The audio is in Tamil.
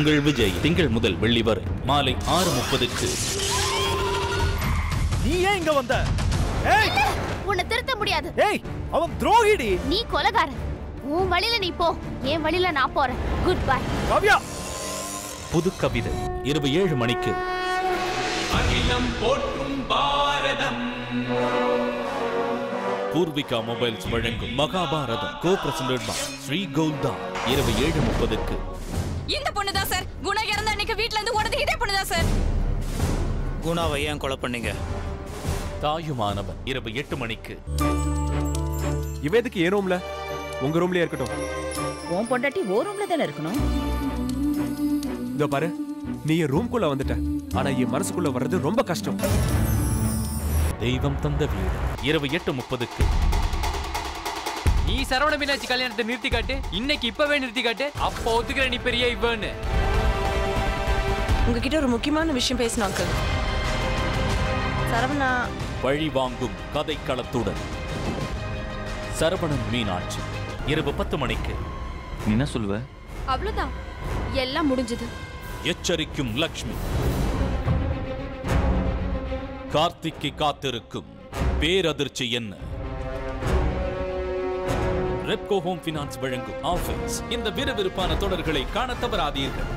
உங்கள் விஜய் திங்கள் முதல் வெள்ளி வரை மாலை 6:30க்கு. நீ ஏன் இங்க வந்த? ஏய், உன்னை திருத்த முடியாது. ஏய், அவன் துரோகிடி. நீ கொலைகாரன். உன் வழியில நீ போ, என் வழியில நான் போறேன். Good bye. காவ்யா. புது கவிதை இரவு 7 மணிக்கு. அகிலம் போற்றும் பாரதம். பூர்விகா மொபைல்ஸ் வழங்கும் Mahabharatham co presented by Sri கோல்டா இரவு 7:30க்கு. இந்த பொண்ணுதான் சார் குணா இறந்த அன்னைக்கு வீட்ல இருந்து ஓடுது. இதே பொண்ணுதான் சார். குணாவை ஏன் கொலை பண்ணீங்க? தாயுமானவன் இரவு 8 மணிக்கு. இவ எதுக்கு ஏன் ரூம்ல? உங்க ரூம்லயே இருக்கட்டும். உன் பொண்டாட்டி ஓ ரூம்ல தானே இருக்கணும். இதோ பாரு, நீ என் ரூம்குள்ள வந்துட்ட, ஆனா என் மனசுக்குள்ள வர்றது ரொம்ப கஷ்டம். தெய்வம் தந்த வீடு இரவு 8:30க்கு. நீ சரவண மீனாட்சி கல்யாணத்தை நிறுத்தி காட்டு. இன்னைக்கு இப்பவே நிறுத்தி காட்டு. அப்போ ஒத்துக்கிற நீ பெரிய இவன்னு. உங்ககிட்ட ஒரு முக்கியமான விஷயம் பேசணும் அங்கிள். சரவணா வழி வாங்கும் கதைக்களத்துடன் சரவணன் மீனாட்சி இரவு 10 மணிக்கு. நீ என்ன சொல்லுவ? அவ்வளவுதான், எல்லாம் முடிஞ்சது. எச்சரிக்கும் லக்ஷ்மி. கார்த்திக்கை காத்திருக்கும் பேரதிர்ச்சி என்ன? ரெப்கோ ஹோம் பினான்ஸ் வழங்கும் ஆஃபீஸ். இந்த விறுவிறுப்பான தொடர்களை காண தவறாதீர்கள்.